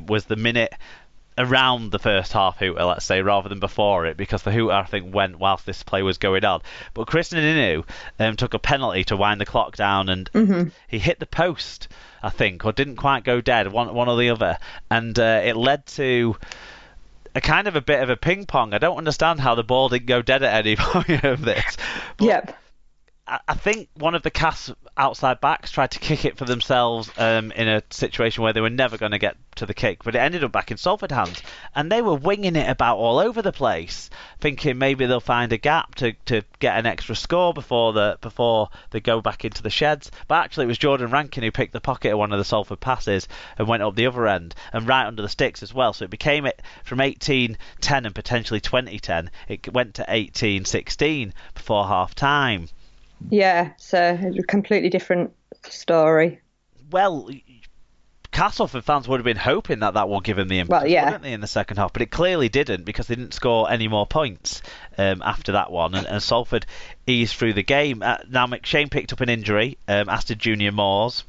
was the minute around the first half hooter, let's say, rather than before it, because the hooter, I think, went whilst this play was going on. But Kristen Inu took a penalty to wind the clock down, and he hit the post, I think, or didn't quite go dead, one or the other, and it led to a kind of a bit of a ping pong. I don't understand how the ball didn't go dead at any point of this. But Yep. I think one of the Cass outside backs tried to kick it for themselves in a situation where they were never going to get to the kick, but it ended up back in Salford hands, and they were winging it about all over the place, thinking maybe they'll find a gap to get an extra score before they go back into the sheds. But actually, it was Jordan Rankin who picked the pocket of one of the Salford passes and went up the other end and right under the sticks as well. So it became it from 18-10 and potentially 20-10. It went to 18-16 before half time. Yeah, so it's a completely different story. Well, Castleford fans would have been hoping that would give them the impetus, wouldn't they, in the second half? But it clearly didn't, because they didn't score any more points after that one, and Salford eased through the game. Now, McShane picked up an injury, as did Junior Moores.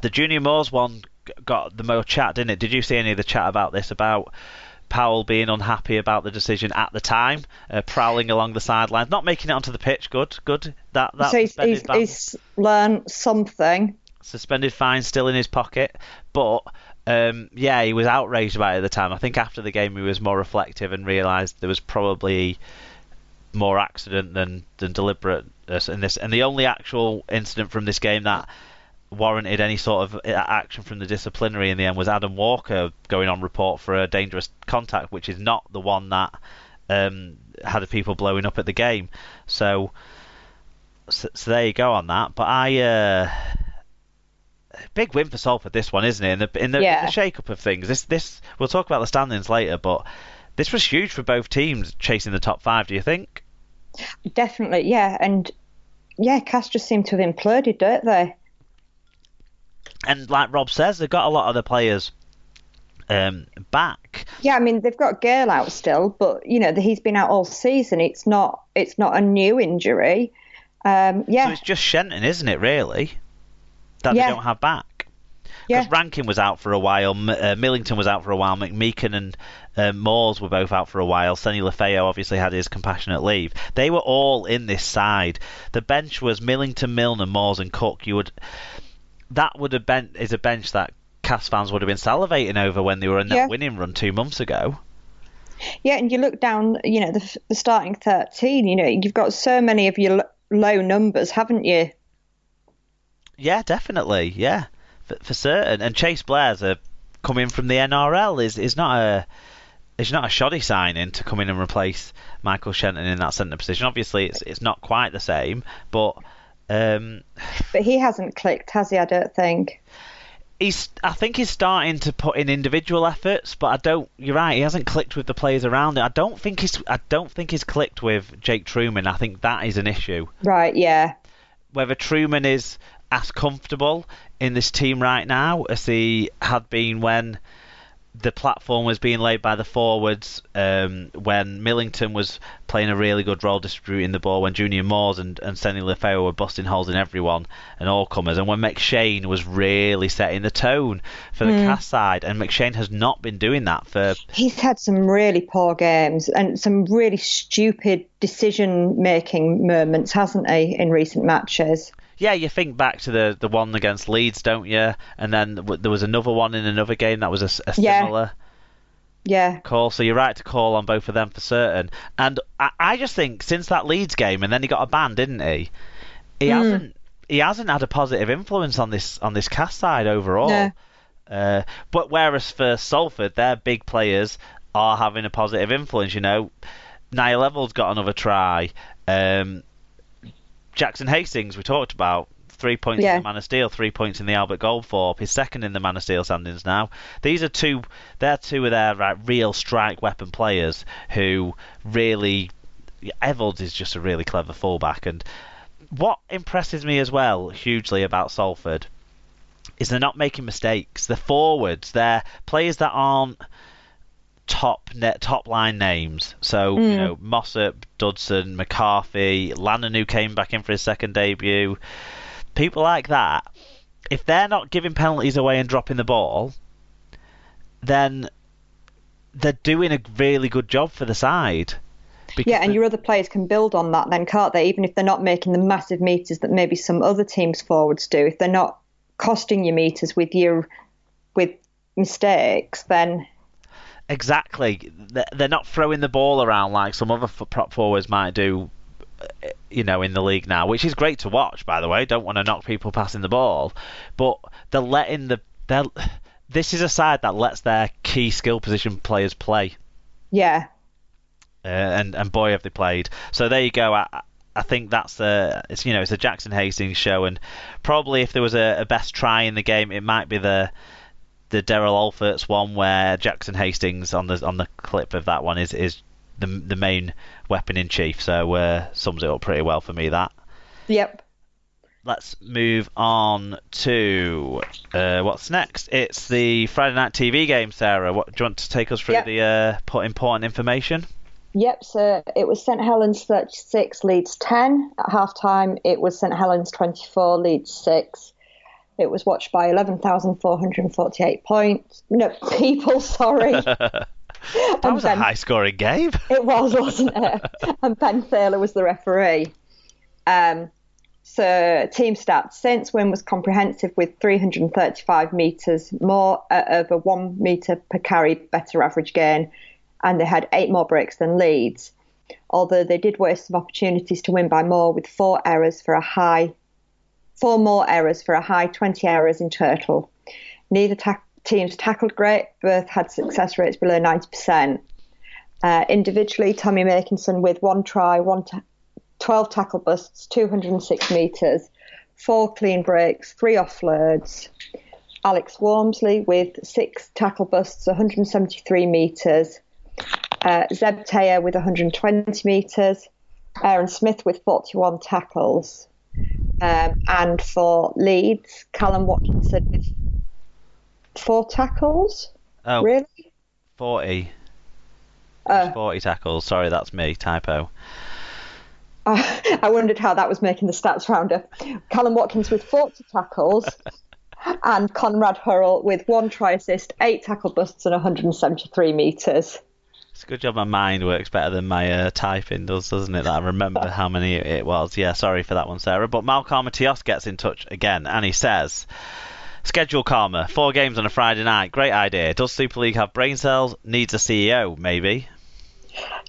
The Junior Moores one got the most chat, didn't it? Did you see any of the chat about this, about Powell being unhappy about the decision at the time, prowling along the sidelines, not making it onto the pitch? Good. So he's learned something. Suspended fine still in his pocket, but he was outraged about it at the time. I think after the game he was more reflective and realised there was probably more accident than deliberate in this. And the only actual incident from this game that warranted any sort of action from the disciplinary in the end was Adam Walker going on report for a dangerous contact, which is not the one that had the people blowing up at the game. So there you go on that. But big win for Salford, this one, isn't it? In the shake-up of things. This we'll talk about the standings later, but this was huge for both teams chasing the top five. Do you think? Definitely, yeah. And Cass just seem to have imploded, don't they? And like Rob says, they've got a lot of the players back. Yeah, I mean, they've got Gale out still, but he's been out all season. It's not a new injury. So it's just Shenton, isn't it, really, that they don't have back? Because Rankin was out for a while, Millington was out for a while, McMeekin and Moores were both out for a while. Sonny Lefeo obviously had his compassionate leave. They were all in this side. The bench was Millington, Milner, Moores and Cook. That would have been is a bench that Cass fans would have been salivating over when they were in that winning run 2 months ago. Yeah, and you look down, the starting 13, you've got so many of your low numbers, haven't you? Yeah, definitely, yeah, for certain. And Chase Blair's coming from the NRL is not a shoddy signing to come in and replace Michael Shenton in that centre position. Obviously, it's not quite the same, but he hasn't clicked, has he? I don't think. I think he's starting to put in individual efforts, but you're right, he hasn't clicked with the players around him. I don't think he's clicked with Jake Truman. I think that is an issue. Right, yeah. Whether Truman is as comfortable in this team right now as he had been when the platform was being laid by the forwards, when Millington was playing a really good role distributing the ball, when Junior Moores and Sonny Lefeo were busting holes in everyone and all comers, and when McShane was really setting the tone for the Cass side, and McShane has not been doing that for... He's had some really poor games and some really stupid decision-making moments, hasn't he, in recent matches? Yeah, you think back to the one against Leeds, don't you? And then there was another one in another game that was a similar call. So you're right to call on both of them for certain. And I just think since that Leeds game, and then he got a ban, didn't he? He hasn't had a positive influence on this Cass side overall. No. But whereas for Salford, their big players are having a positive influence. Niall Levels got another try. Jackson Hastings, we talked about, 3 points in the Man of Steel, 3 points in the Albert Goldthorpe. He's second in the Man of Steel standings now. They're two of their real strike weapon players who really... Evalds is just a really clever fullback. And what impresses me as well hugely about Salford is they're not making mistakes. The forwards, they're players that aren't top line names. So Mossop, Dudson, McCarthy, Lannon, who came back in for his second debut, people like that. If they're not giving penalties away and dropping the ball, then they're doing a really good job for the side. Yeah, and your other players can build on that then, can't they? Even if they're not making the massive meters that maybe some other teams' forwards do, if they're not costing you meters with mistakes, then... Exactly. They're not throwing the ball around like some other prop forwards might do, in the league now, which is great to watch, by the way. Don't want to knock people passing the ball, but they're letting this is a side that lets their key skill position players play. Yeah. And boy have they played. So there you go. I think that's it's a Jackson Hastings show, and probably if there was a best try in the game, it might be the Daryl Alfert's one, where Jackson Hastings on the clip of that one is the main weapon in chief. So sums it up pretty well for me, that. Yep. Let's move on to what's next. It's the Friday night TV game, Sarah. Do you want to take us through the important information? Yep, so it was St Helens 36, Leeds 10. At half-time, it was St Helens 24, Leeds 6. It was watched by 11,448 people, sorry. That was a high-scoring game. It was, wasn't it? And Ben Thaler was the referee. So team stats. Saints' win was comprehensive with 335 metres more over 1 metre per carry, better average gain, and they had 8 more breaks than Leeds, although they did waste some opportunities to win by more, with 4 more errors for a high 20 errors in total. Neither teams tackled great, both had success rates below 90%. Individually, Tommy Makinson with 1 try, 12 tackle busts, 206 metres, 4 clean breaks, 3 offloads. Alex Wormsley with 6 tackle busts, 173 metres. Zeb Taylor with 120 metres. Aaron Smith with 41 tackles. And for Leeds, Callum Watkinson with 4 tackles. Oh, really? 40. 40 tackles. Sorry, that's me. Typo. I wondered how that was making the stats roundup. Callum Watkins with 40 tackles and Conrad Hurrell with 1 try assist, 8 tackle busts and 173 metres. It's a good job my mind works better than my typing does, doesn't it? That I remember how many it was. Yeah, sorry for that one, Sarah. But Malcolm Matios gets in touch again, and he says, schedule Karma, 4 games on a Friday night. Great idea. Does Super League have brain cells? Needs a CEO, maybe.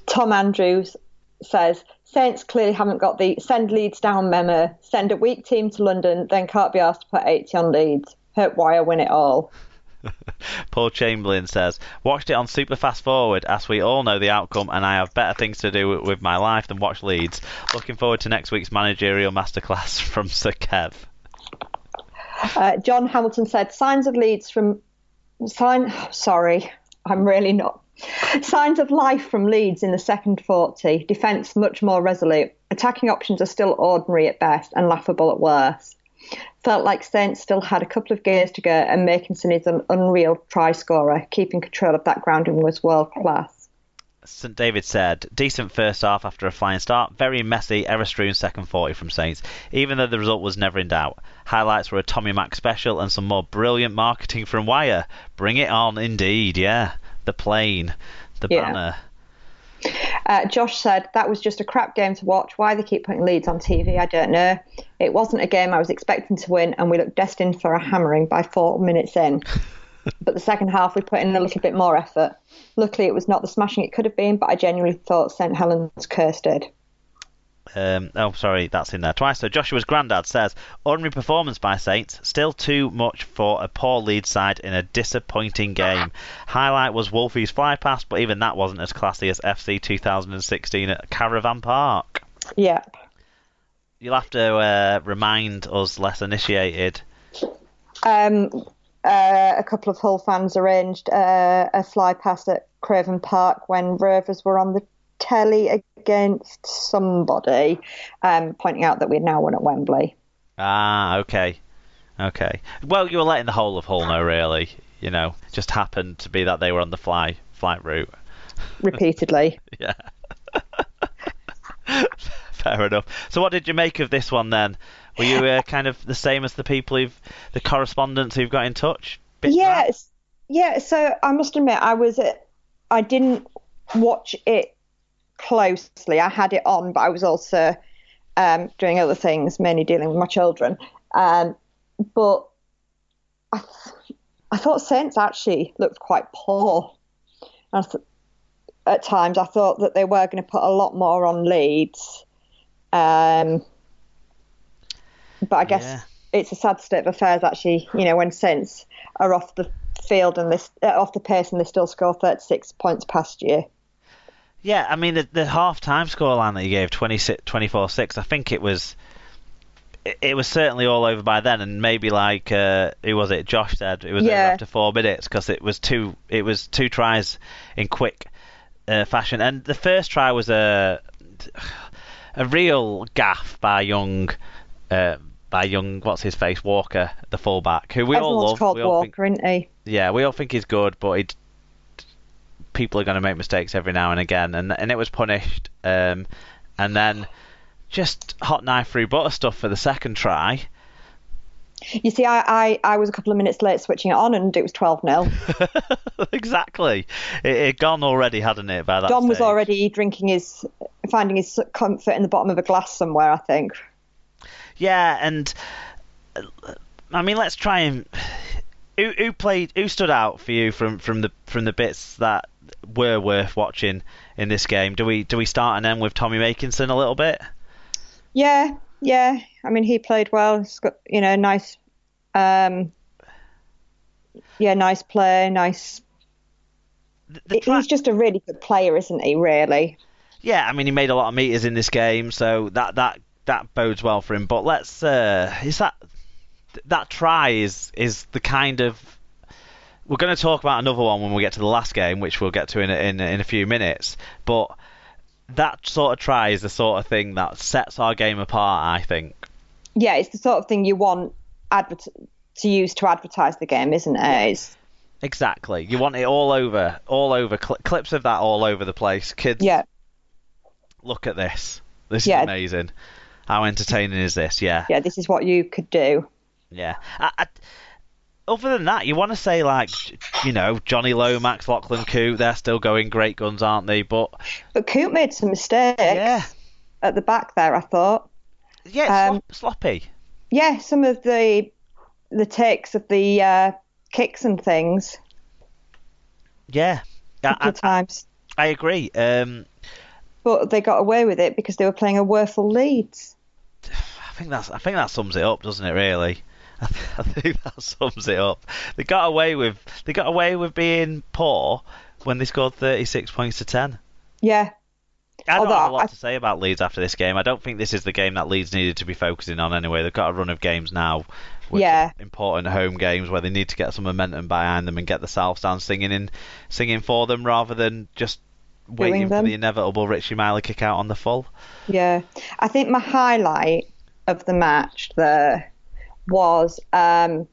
Tom Andrews says, Saints clearly haven't got the send Leeds down memo. Send a weak team to London, then can't be asked to put 80 on Leeds. Hope Wire win it all. Paul Chamberlain says, watched it on super fast forward, as we all know the outcome, and I have better things to do with my life than watch Leeds. Looking forward to next week's managerial masterclass from Sir Kev. John Hamilton said, signs of Leeds from... Sorry, I'm really not... Signs of life from Leeds in the second 40. Defence much more resolute. Attacking options are still ordinary at best and laughable at worst. Felt like Saints still had a couple of gears to go, and Makinson is an unreal try scorer. Keeping control of that grounding was world class. St David said, decent first half after a flying start. Very messy, error-strewn second 40 from Saints, even though the result was never in doubt. Highlights were a Tommy Mac special and some more brilliant marketing from Wire. Bring it on, indeed, yeah. The plane, the banner. Josh said, that was just a crap game to watch. Why they keep putting Leeds on TV, I don't know. It wasn't a game I was expecting to win, and we looked destined for a hammering by 4 minutes in. But the second half, we put in a little bit more effort. Luckily, it was not the smashing it could have been, but I genuinely thought St Helens cursed it. Sorry, that's in there twice. So Joshua's granddad says, ordinary performance by Saints, still too much for a poor Leeds side in a disappointing game. Highlight was Wolfie's fly pass, but even that wasn't as classy as FC 2016 at Caravan Park. Yep. You'll have to remind us less initiated. A couple of Hull fans arranged a fly pass at Craven Park when Rovers were on the telly against somebody, pointing out that we'd now won at Wembley. Okay. Well, you were letting the whole of Hull know, really. Just happened to be that they were on the flight route. Repeatedly. Yeah. Fair enough. So what did you make of this one then? Were you kind of the same as the correspondents who've got in touch? Yes. Yeah, so I must admit, I didn't watch it closely. I had it on, but I was also doing other things, mainly dealing with my children. But I, I thought Saints actually looked quite poor. At times, I thought that they were going to put a lot more on Leeds. But I guess it's a sad state of affairs, actually, when Saints are off the field and off the pace and they still score 36 points past you. Yeah, I mean, the half-time scoreline that you gave, 24-6, I think it was certainly all over by then, and maybe like, who was it? Josh said it was over after 4 minutes because it was two tries in quick fashion. And the first try was a real gaff by young what's his face, Walker, the fullback, who we all love. Called Walker, isn't he? Yeah, we all think he's good, but people are going to make mistakes every now and again, and it was punished. And then just hot knife through butter stuff for the second try. You see, I was a couple of minutes late switching it on, and it was 12-0. Exactly. It had gone already, hadn't it, by that Don stage? was already finding his comfort in the bottom of a glass somewhere, I think. Yeah, and I mean, let's try and who stood out for you from the bits that were worth watching in this game? Do we start and end with Tommy Makinson a little bit? Yeah. I mean, he played well. He's got nice, nice play, nice. He's just a really good player, isn't he? Really. Yeah, I mean, he made a lot of meters in this game, so that bodes well for him. But let's is that try is the kind of, we're going to talk about another one when we get to the last game, which we'll get to in a few minutes. But that sort of try is the sort of thing that sets our game apart, I think. Yeah, it's the sort of thing you want to use to advertise the game, isn't it? Exactly. You want it all over clips of that all over the place. Kids, look at this. This is amazing. How entertaining is this? Yeah. Yeah, this is what you could do. Yeah. Other than that, you want to say, like, Johnny Lomax, Lachlan Coote, they're still going great guns, aren't they? But Coote made some mistakes at the back there, I thought. Yeah, sloppy. Yeah, some of the takes of the kicks and things. Yeah. A couple of times. I agree. But they got away with it because they were playing a woeful Leeds. I think that sums it up, doesn't it? Really, I think that sums it up. They got away with being poor when they scored 36 points to 10. Yeah. I don't have a lot to say about Leeds after this game. I don't think this is the game that Leeds needed to be focusing on anyway. They've got a run of games now, which are important home games where they need to get some momentum behind them and get the South Stand singing for them rather than just waiting for the inevitable Richie Miley kick out on the full. Yeah. I think my highlight of the match there was when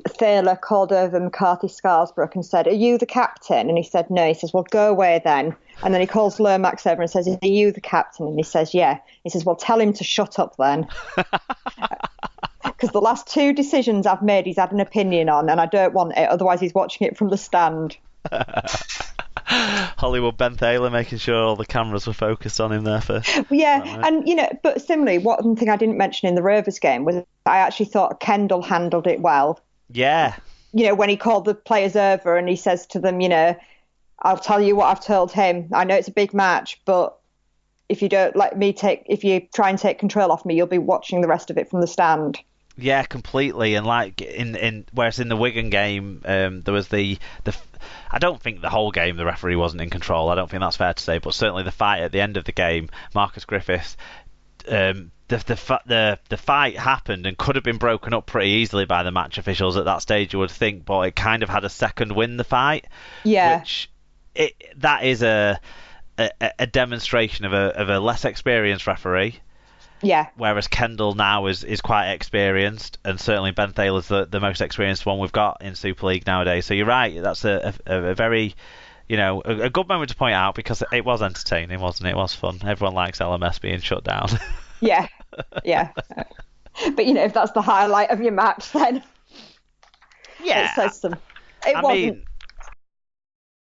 Thaler called over McCarthy Scarsbrook and said, "Are you the captain?" And he said, "No." He says, "Well, go away then." And then he calls Lomax over and says, "Are you the captain?" And he says, "Yeah." He says, "Well, tell him to shut up then." Because the last two decisions I've made, he's had an opinion on, and I don't want it. Otherwise, he's watching it from the stand. Hollywood Ben Thaler making sure all the cameras were focused on him there for. Yeah, and but similarly, one thing I didn't mention in the Rovers game was I actually thought Kendall handled it well. Yeah. When he called the players over and he says to them, "I'll tell you what I've told him. I know it's a big match, but if you don't let me if you try and take control off me, you'll be watching the rest of it from the stand." Yeah, completely. And like whereas in the Wigan game, there was the I don't think the whole game the referee wasn't in control. I don't think that's fair to say, but certainly the fight at the end of the game, Marcus Griffiths, the fight happened and could have been broken up pretty easily by the match officials at that stage, you would think, but it kind of had a second win, the fight. Yeah. Which that is a demonstration of a less experienced referee. Yeah. Whereas Kendall now is quite experienced, and certainly Ben Thaler's the most experienced one we've got in Super League nowadays. So you're right, that's a very, a good moment to point out because it was entertaining, wasn't it? It was fun. Everyone likes LMS being shut down. Yeah. But if that's the highlight of your match, then yeah, it says some. It I wasn't. mean,